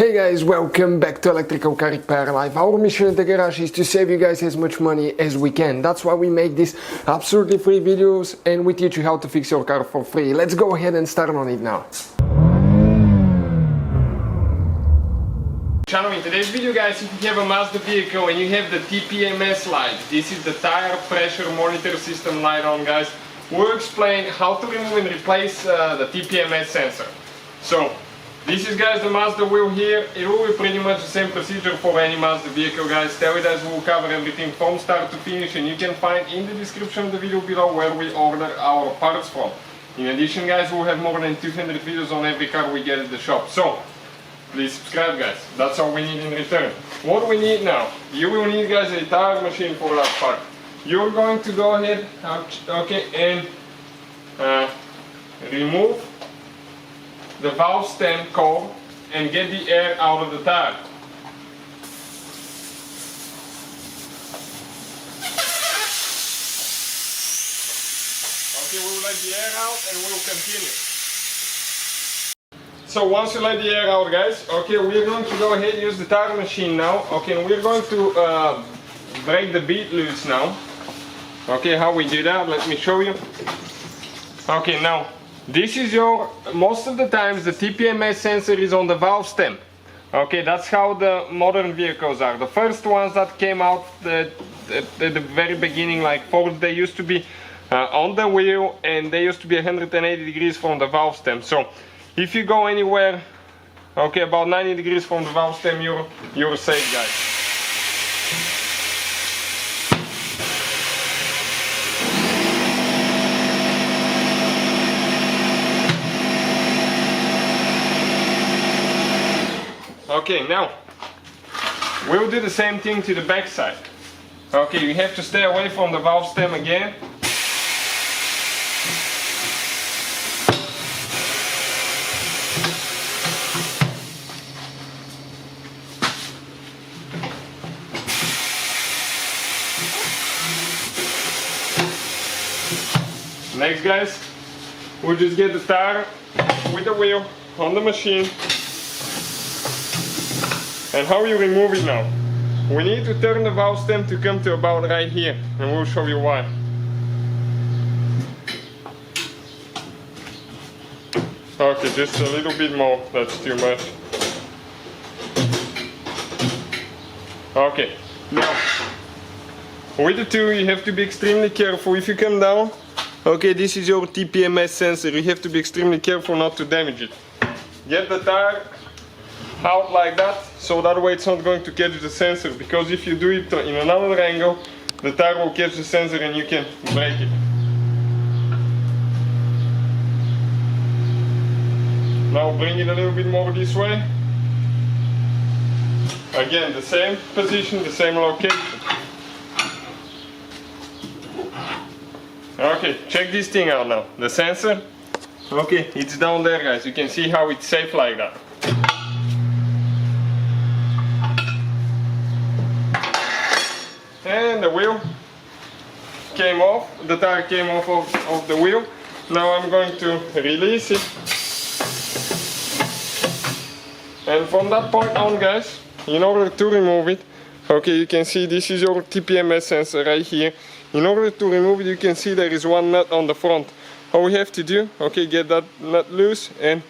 Hey guys, welcome back to Electrical Car Repair Live. Our mission in the garage is to save you guys as much money as we can. That's why we make these absolutely free videos and we teach you how to fix your car for free. Let's go ahead and start on it now. Channel, in today's video guys, if you have a Mazda vehicle and you have the TPMS light, this is the tire pressure monitor system light on guys, we'll explain how to remove and replace the TPMS sensor. So this is guys the Mazda wheel here. It will be pretty much the same procedure for any Mazda vehicle guys. Tell you guys we'll cover everything from start to finish, and you can find in the description of the video below where we order our parts from. In addition guys, we'll have more than 200 videos on every car we get at the shop. So please subscribe guys, that's all we need in return. What we need now, you will need guys a tire machine for that part. You're going to go ahead and remove the valve stem core and get the air out of the tire. Okay, we will let the air out and we will continue. So once you let the air out guys, okay, we're going to go ahead and use the tire machine now. Okay, and we're going to break the bead loose now. Okay, how we do that, let me show you. Okay, now this is most of the times the TPMS sensor is on the valve stem. Okay, that's how the modern vehicles are. The first ones that came out at the very beginning, like Ford, they used to be on the wheel and they used to be 180 degrees from the valve stem. So if you go anywhere, okay, about 90 degrees from the valve stem, you're safe guys. Okay, now we'll do the same thing to the back side. Okay, you have to stay away from the valve stem again. Next guys, we'll just get the tire with the wheel on the machine. And how you remove it now? We need to turn the valve stem to come to about right here, and we'll show you why. Okay, just a little bit more, that's too much. Okay, now with the tool you have to be extremely careful. If you come down, okay, this is your TPMS sensor, you have to be extremely careful not to damage it. Get the tire out like that, so that way it's not going to catch the sensor, because if you do it in another angle, the tire will catch the sensor and you can break it. Now bring it a little bit more this way. Again, the same position, the same location. Okay, check this thing out now. The sensor, okay, it's down there guys. You can see how it's safe like that. And the wheel came off, the tire came off of the wheel. Now I'm going to release it. And from that point on guys, in order to remove it, okay, you can see this is your TPMS sensor right here. In order to remove it, you can see there is one nut on the front. All we have to do, okay, get that nut loose and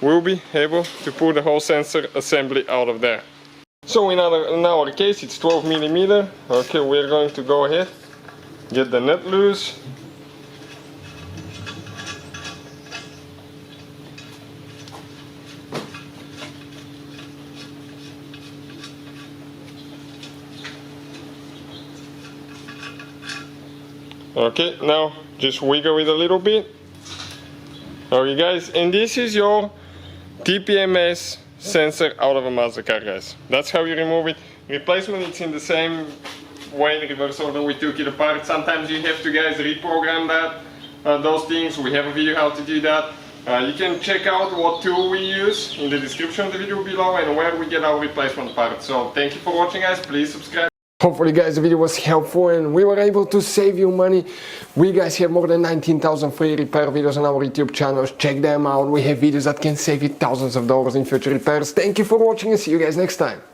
we'll be able to pull the whole sensor assembly out of there. So in our case it's 12 millimeter. Okay, we're going to go ahead, get the nut loose. Okay, now just wiggle it a little bit. Okay guys, and this is your TPMS sensor out of a Mazda car guys. That's how you remove it. Replacement, it's in the same way, in reverse order we took it apart. Sometimes you have to guys reprogram that, those things. We have a video how to do that. You can check out what tool we use in the description of the video below and where we get our replacement parts. So thank you for watching guys, please subscribe. Hopefully guys the video was helpful and we were able to save you money. We guys have more than 19,000 free repair videos on our YouTube channels. Check them out. We have videos that can save you thousands of dollars in future repairs. Thank you for watching and see you guys next time.